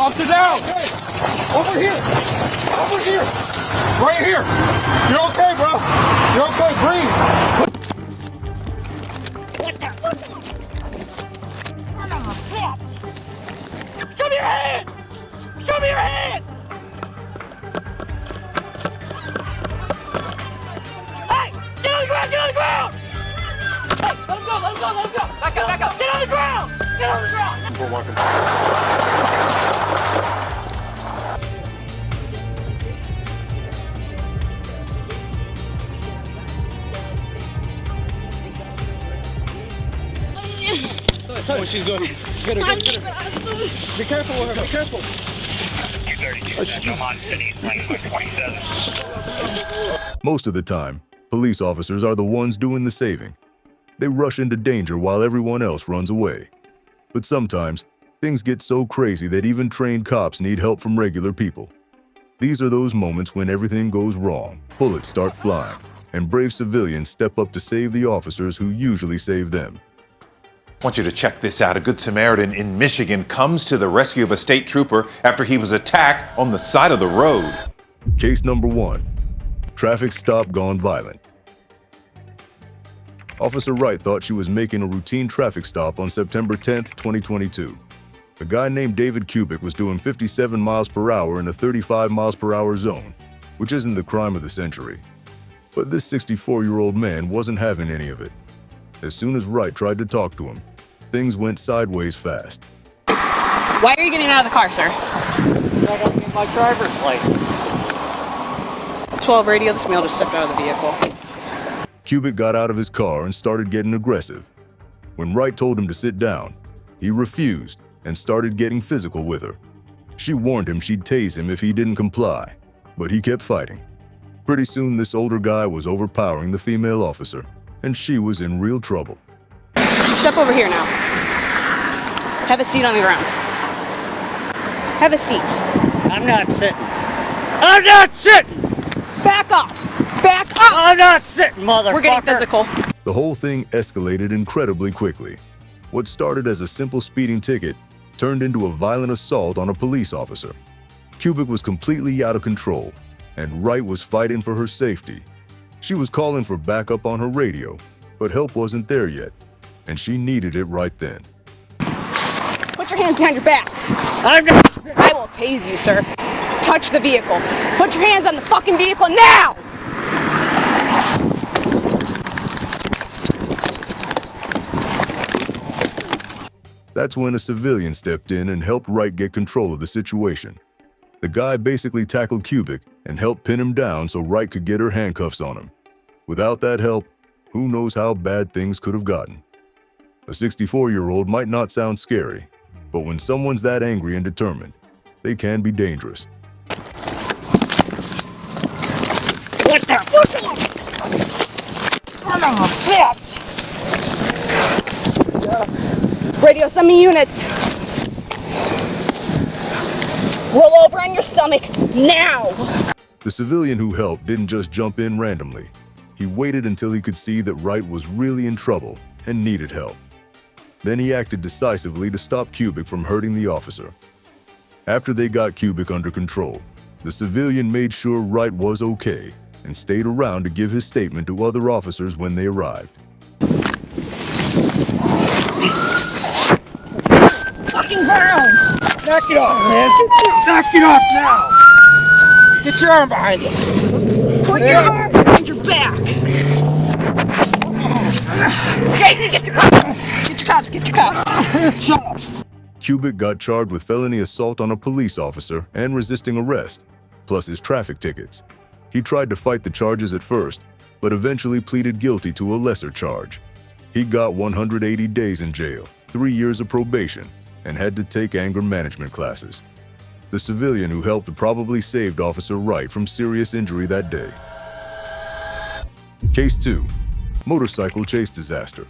Officer down! Over here! Right here! You're okay, bro! You're okay, breathe! Show me your hands! Show me your hands! Hey! Get on the ground! Get on the ground! Hey! Let him go! Back up! Get on the ground! Get on the ground! We're walking. Oh, she's good. Get her. Be careful with her, be careful. 232, Most of the time, police officers are the ones doing the saving. They rush into danger while everyone else runs away. But sometimes, things get so crazy that even trained cops need help from regular people. These are those moments when everything goes wrong, bullets start flying, and brave civilians step up to save the officers who usually save them. I want you to check this out. A Good Samaritan in Michigan comes to the rescue of a state trooper after he was attacked on the side of the road. Case number 1. Traffic stop gone violent. Officer Wright thought she was making a routine traffic stop on September 10th, 2022. A guy named David Kubik was doing 57 miles per hour in a 35 miles per hour zone, which isn't the crime of the century. But this 64-year-old man wasn't having any of it. As soon as Wright tried to talk to him, things went sideways fast. Why are you getting out of the car, sir? I don't get my driver's license. 12 radio, this male just stepped out of the vehicle. Kubik got out of his car and started getting aggressive. When Wright told him to sit down, he refused and started getting physical with her. She warned him she'd tase him if he didn't comply, but he kept fighting. Pretty soon, this older guy was overpowering the female officer, and she was in real trouble. Step over here now. Have a seat on the ground. Have a seat. I'm not sitting. I'm not sitting! Back up! Back up! I'm not sitting, motherfucker! We're getting physical. The whole thing escalated incredibly quickly. What started as a simple speeding ticket turned into a violent assault on a police officer. Kubik was completely out of control, and Wright was fighting for her safety. She was calling for backup on her radio, but help wasn't there yet, and she needed it right then. Put your hands behind your back. I'm not... I will tase you, sir. Touch the vehicle. Put your hands on the fucking vehicle now! That's when a civilian stepped in and helped Wright get control of the situation. The guy basically tackled Kubik and helped pin him down so Wright could get her handcuffs on him. Without that help, who knows how bad things could have gotten. A 64-year-old might not sound scary, but when someone's that angry and determined, they can be dangerous. What the fuck? Son of a bitch! Radio, semi units. Roll over on your stomach, now! The civilian who helped didn't just jump in randomly. He waited until he could see that Wright was really in trouble and needed help. Then he acted decisively to stop Kubik from hurting the officer. After they got Kubik under control, the civilian made sure Wright was okay and stayed around to give his statement to other officers when they arrived. Fucking ground! Knock it off, man! Knock it off now! Get your arm behind you! Put your arm behind your back! Get your cuffs! Get your cuffs! Get your cuffs! Shut up! Kubik got charged with felony assault on a police officer and resisting arrest, plus his traffic tickets. He tried to fight the charges at first, but eventually pleaded guilty to a lesser charge. He got 180 days in jail, 3 years of probation, and had to take anger management classes. The civilian who helped probably saved Officer Wright from serious injury that day. Case 2. Motorcycle chase disaster.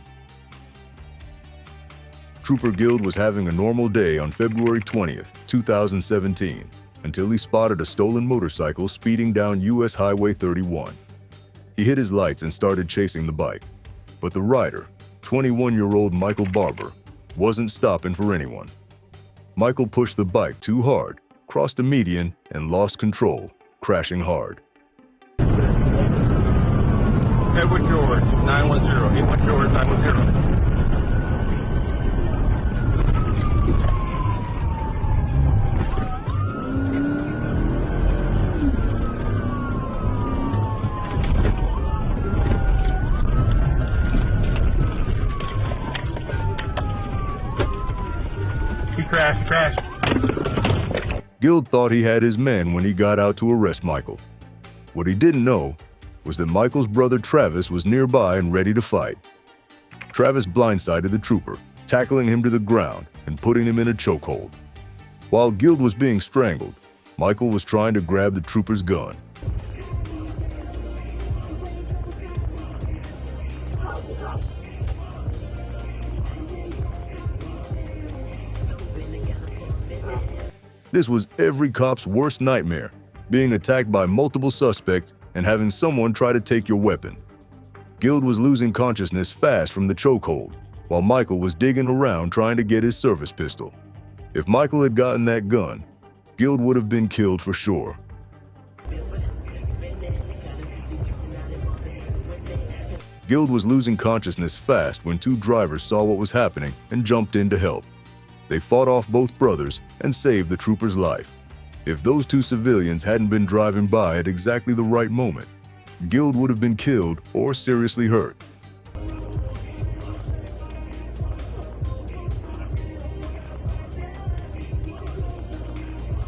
Trooper Guild was having a normal day on February 20th, 2017, until he spotted a stolen motorcycle speeding down US Highway 31. He hit his lights and started chasing the bike. But the rider, 21-year-old Michael Barber, wasn't stopping for anyone. Michael pushed the bike too hard, crossed a median, and lost control, crashing hard. Edward George, 910. Edward George, 910. He crashed. Guild thought he had his men when he got out to arrest Michael. What he didn't know was that Michael's brother Travis was nearby and ready to fight. Travis blindsided the trooper, tackling him to the ground and putting him in a chokehold. While Guild was being strangled, Michael was trying to grab the trooper's gun. This was every cop's worst nightmare, being attacked by multiple suspects and having someone try to take your weapon. Guild was losing consciousness fast from the chokehold, while Michael was digging around trying to get his service pistol. If Michael had gotten that gun, Guild would have been killed for sure. Guild was losing consciousness fast when two drivers saw what was happening and jumped in to help. They fought off both brothers and saved the trooper's life. If those two civilians hadn't been driving by at exactly the right moment, Guild would have been killed or seriously hurt.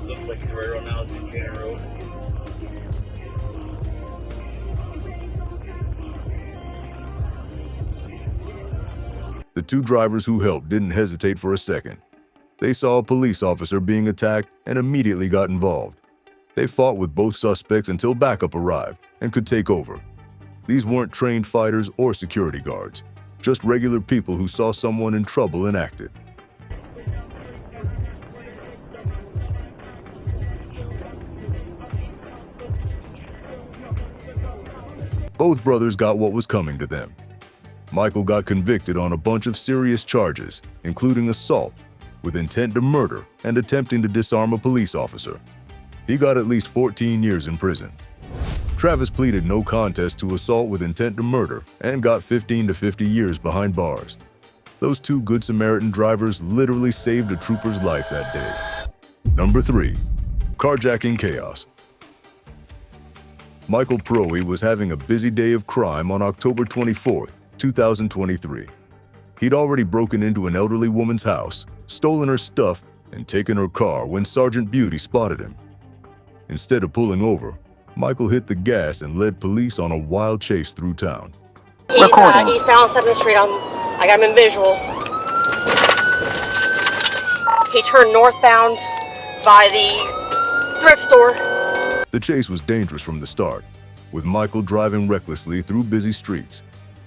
Looks like you're right on now, Buchanan Road. The two drivers who helped didn't hesitate for a second. They saw a police officer being attacked and immediately got involved. They fought with both suspects until backup arrived and could take over. These weren't trained fighters or security guards, just regular people who saw someone in trouble and acted. Both brothers got what was coming to them. Michael got convicted on a bunch of serious charges, including assault, with intent to murder and attempting to disarm a police officer. He got at least 14 years in prison. Travis pleaded no contest to assault with intent to murder and got 15 to 50 years behind bars. Those two Good Samaritan drivers literally saved a trooper's life that day. Number 3. Carjacking Chaos. Michael Proe was having a busy day of crime on October 24th, 2023. He'd already broken into an elderly woman's house, stolen her stuff, and taken her car when Sergeant Beauty spotted him. Instead of pulling over, Michael hit the gas and led police on a wild chase through town. He's eastbound on 7th Street. I got him in visual. He turned northbound by the thrift store. The chase was dangerous from the start, with Michael driving recklessly through busy streets.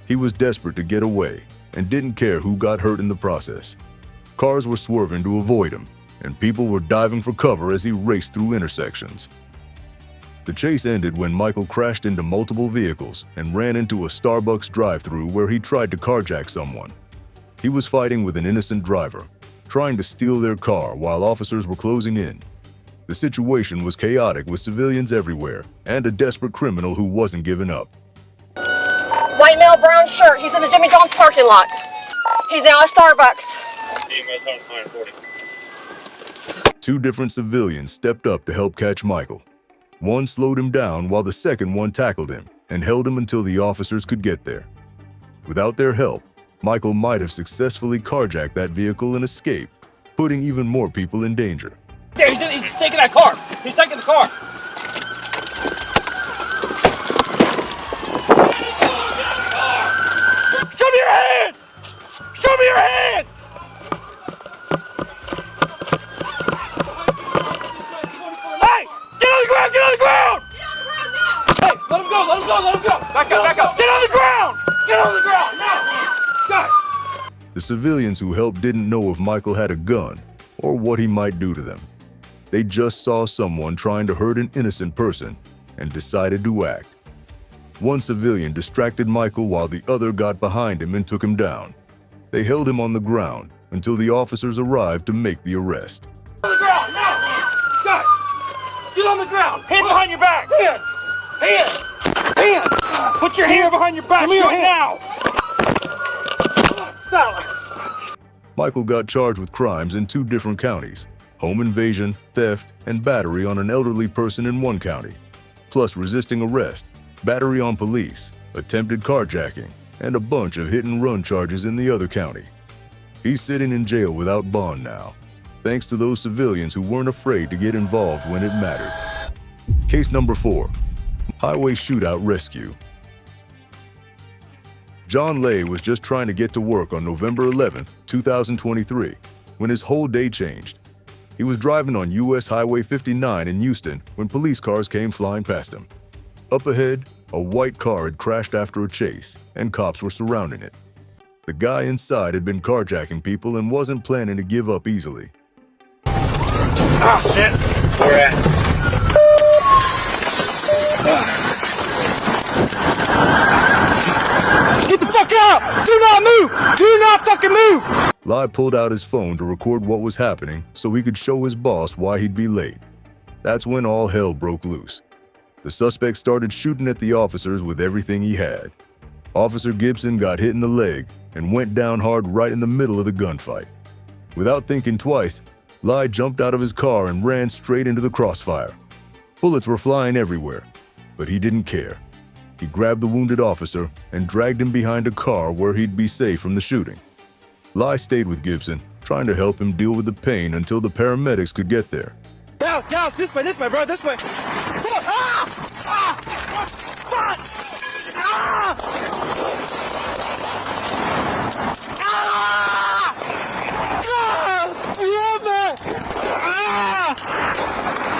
He was desperate to get away and didn't care who got hurt in the process. Cars were swerving to avoid him, and people were diving for cover as he raced through intersections. The chase ended when Michael crashed into multiple vehicles and ran into a Starbucks drive-thru where he tried to carjack someone. He was fighting with an innocent driver, trying to steal their car while officers were closing in. The situation was chaotic with civilians everywhere and a desperate criminal who wasn't giving up. White male, brown shirt. He's in the Jimmy John's parking lot. He's now at Starbucks. Two different civilians stepped up to help catch Michael. One slowed him down while the second one tackled him and held him until the officers could get there. Without their help, Michael might have successfully carjacked that vehicle and escaped, putting even more people in danger. There, he's taking that car. He's taking the car. Show me your hands! Show me your hands! Hey! Get on the ground! Get on the ground! Hey, let him go! Let him go! Let him go! Back up! Back up! Get on the ground! Get on the ground! Now! Guys! The civilians who helped didn't know if Michael had a gun or what he might do to them. They just saw someone trying to hurt an innocent person and decided to act. One civilian distracted Michael while the other got behind him and took him down. They held him on the ground until the officers arrived to make the arrest. On the ground, now! Guys, get on the ground! Hands behind your back! Hands! Hands! Hands! Put your hand behind your back right now! Stop! Michael got charged with crimes in 2 different counties: home invasion, theft, and battery on an elderly person in one county, plus resisting arrest, battery on police, attempted carjacking, and a bunch of hit-and-run charges in the other county. He's sitting in jail without bond now, thanks to those civilians who weren't afraid to get involved when it mattered. Case number 4, Highway Shootout Rescue. John Lay was just trying to get to work on November 11, 2023, when his whole day changed. He was driving on US Highway 59 in Houston when police cars came flying past him. Up ahead, a white car had crashed after a chase, and cops were surrounding it. The guy inside had been carjacking people and wasn't planning to give up easily. Oh, shit! Where at? Get the fuck out! Do not move! Do not fucking move! Lai pulled out his phone to record what was happening so he could show his boss why he'd be late. That's when all hell broke loose. The suspect started shooting at the officers with everything he had. Officer Gibson got hit in the leg and went down hard right in the middle of the gunfight. Without thinking twice, Lai jumped out of his car and ran straight into the crossfire. Bullets were flying everywhere, but he didn't care. He grabbed the wounded officer and dragged him behind a car where he'd be safe from the shooting. Lai stayed with Gibson, trying to help him deal with the pain until the paramedics could get there. Dallas, this way, bro, this way. Come on. Ah! Ah! Fuck! Ah! Ah! God damn it! Ah!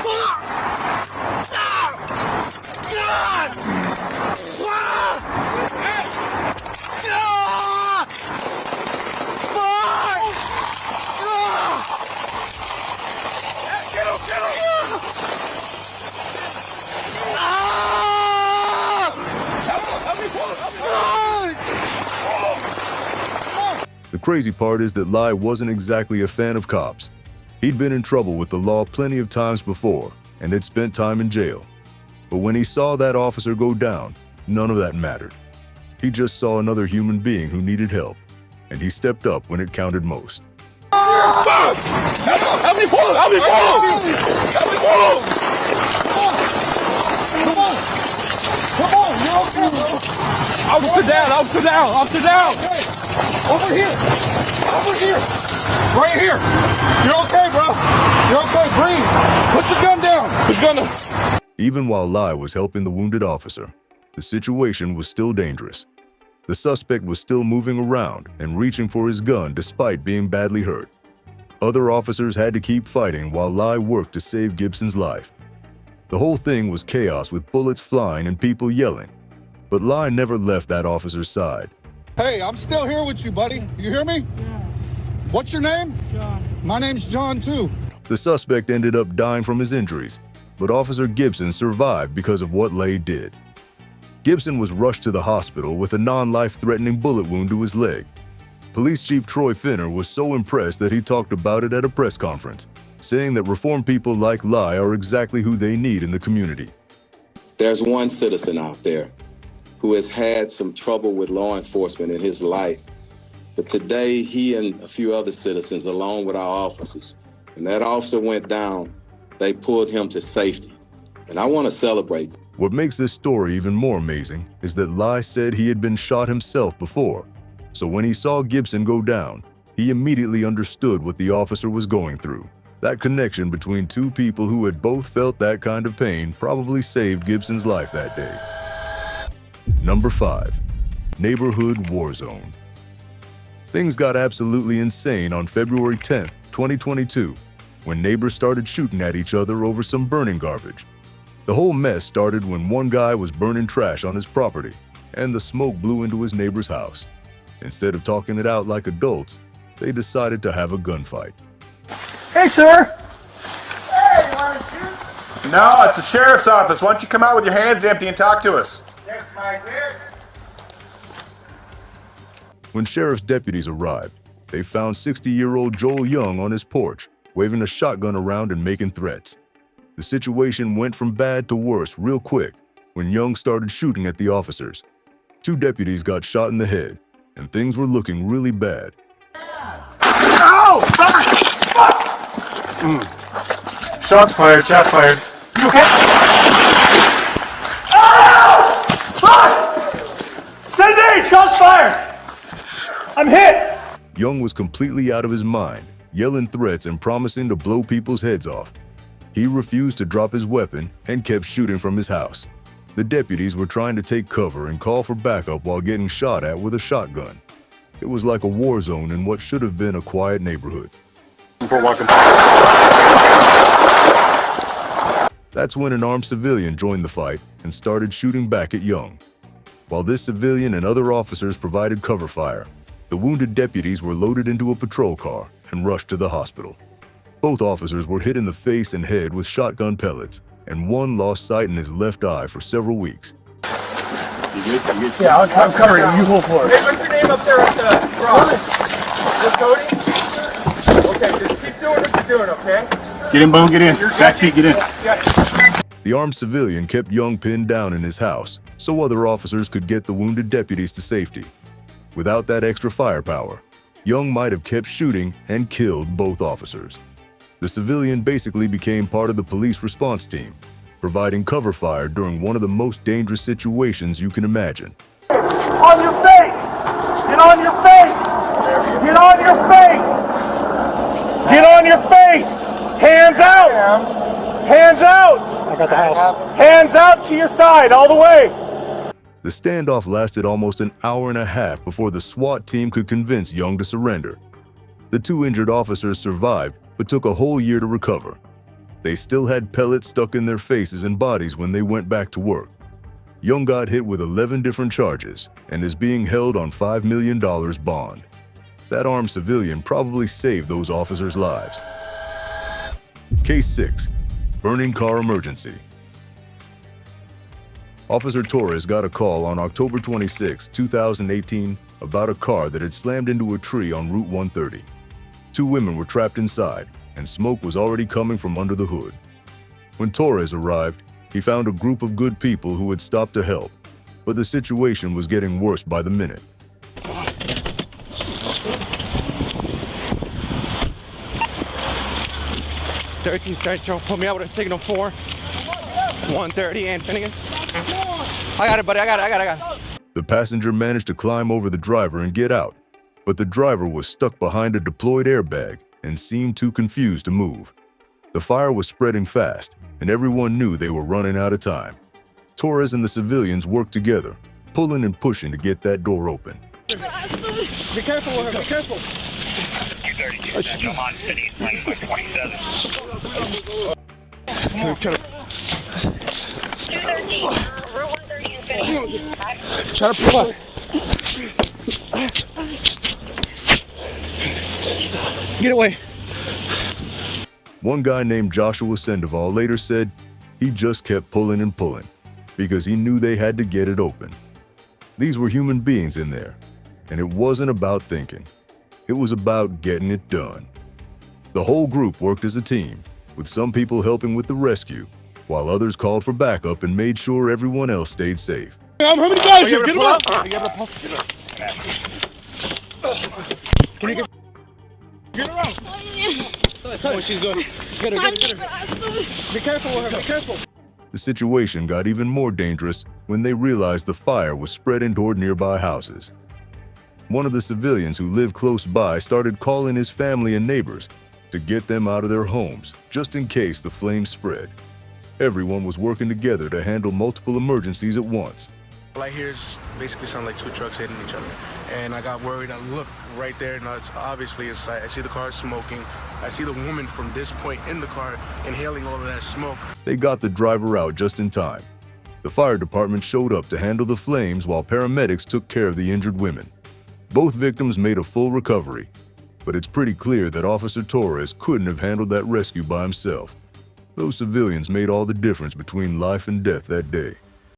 Fuck! Ah! God! Ah! Ah! Fuck! Ah! Get him! The crazy part is that Lai wasn't exactly a fan of cops. He'd been in trouble with the law plenty of times before and had spent time in jail. But when he saw that officer go down, none of that mattered. He just saw another human being who needed help, and he stepped up when it counted most. Help me pull! Help me pull! Help me pull! Come on, you're okay, bro. Officer down! Hey, over here. Right here. You're okay, bro. You're okay, breathe. Put your gun down. Put your gun down. Even while Lai was helping the wounded officer, the situation was still dangerous. The suspect was still moving around and reaching for his gun despite being badly hurt. Other officers had to keep fighting while Lai worked to save Gibson's life. The whole thing was chaos with bullets flying and people yelling. But Lai never left that officer's side. Hey, I'm still here with you, buddy. You hear me? Yeah. What's your name? John. My name's John, too. The suspect ended up dying from his injuries, but Officer Gibson survived because of what Lai did. Gibson was rushed to the hospital with a non-life-threatening bullet wound to his leg. Police Chief Troy Finner was so impressed that he talked about it at a press conference, saying that reformed people like Lai are exactly who they need in the community. There's one citizen out there who has had some trouble with law enforcement in his life. But today, he and a few other citizens, along with our officers, when that officer went down, they pulled him to safety. And I want to celebrate. What makes this story even more amazing is that Lai said he had been shot himself before. So when he saw Gibson go down, he immediately understood what the officer was going through. That connection between two people who had both felt that kind of pain probably saved Gibson's life that day. Number 5. Neighborhood War Zone. Things got absolutely insane on February 10th, 2022, when neighbors started shooting at each other over some burning garbage. The whole mess started when one guy was burning trash on his property, and the smoke blew into his neighbor's house. Instead of talking it out like adults, they decided to have a gunfight. Hey, sir! Hey, why don't you? No, it's the sheriff's office. Why don't you come out with your hands empty and talk to us? Yes, When sheriff's deputies arrived, they found 60-year-old Joel Young on his porch, waving a shotgun around and making threats. The situation went from bad to worse real quick when Young started shooting at the officers. 2 deputies got shot in the head, and things were looking really bad. Ow! Fuck! Shots fired, shots fired. You okay? Ow! Fuck! Cindy, shots fired! I'm hit! Young was completely out of his mind, yelling threats and promising to blow people's heads off. He refused to drop his weapon and kept shooting from his house. The deputies were trying to take cover and call for backup while getting shot at with a shotgun. It was like a war zone in what should have been a quiet neighborhood. That's when an armed civilian joined the fight and started shooting back at Young. While this civilian and other officers provided cover fire, the wounded deputies were loaded into a patrol car and rushed to the hospital. Both officers were hit in the face and head with shotgun pellets, and one lost sight in his left eye for several weeks. Yeah, I'm covering you. You hold for it. Hey, what's your name up there at the garage? Is this Cody? Okay, just keep doing what you're doing, okay? Get in, Boone, get in. Back seat, get in. The armed civilian kept Young pinned down in his house so other officers could get the wounded deputies to safety. Without that extra firepower, Young might have kept shooting and killed both officers. The civilian basically became part of the police response team, providing cover fire during one of the most dangerous situations you can imagine. On your face! Get on your face! Get on your face! Get on your face! Hands out! Hands out! I got the house. Hands out to your side, all the way! The standoff lasted almost an hour and a half before the SWAT team could convince Young to surrender. The 2 injured officers survived, but took a whole year to recover. They still had pellets stuck in their faces and bodies when they went back to work. Young got hit with 11 different charges and is being held on $5 million bond. That armed civilian probably saved those officers' lives. Case 6. Burning car emergency. Officer Torres got a call on October 26, 2018 about a car that had slammed into a tree on Route 130. 2 women were trapped inside, and smoke was already coming from under the hood. When Torres arrived, he found a group of good people who had stopped to help, but the situation was getting worse by the minute. "13 Central, put me out with a signal 4. 130 and Finnegan. I got it, buddy. I got it. The passenger managed to climb over the driver and get out, but the driver was stuck behind a deployed airbag and seemed too confused to move. The fire was spreading fast, and everyone knew they were running out of time. Torres and the civilians worked together, pulling and pushing to get that door open. Be careful with her, be careful. 232 Central on City, lane by 27. 213, Route 130 in Finnegan. Try to pull up. Get away. One guy named Joshua Sandoval later said he just kept pulling and pulling because he knew they had to get it open. These were human beings in there, and it wasn't about thinking. It was about getting it done. The whole group worked as a team, with some people helping with the rescue, while others called for backup and made sure everyone else stayed safe. How many guys here? Get him up. Get her out. Oh, she's good. Get her. Be careful with her, be careful. The situation got even more dangerous when they realized the fire was spreading toward nearby houses. One of the civilians who lived close by started calling his family and neighbors to get them out of their homes, just in case the flames spread. Everyone was working together to handle multiple emergencies at once. All I hear is basically sound like 2 trucks hitting each other. And I got worried. I looked right there, and it's obviously a sight. I see the car smoking. I see the woman from this point in the car inhaling all of that smoke. They got the driver out just in time. The fire department showed up to handle the flames while paramedics took care of the injured women. Both victims made a full recovery, but it's pretty clear that Officer Torres couldn't have handled that rescue by himself. Those civilians made all the difference between life and death that day.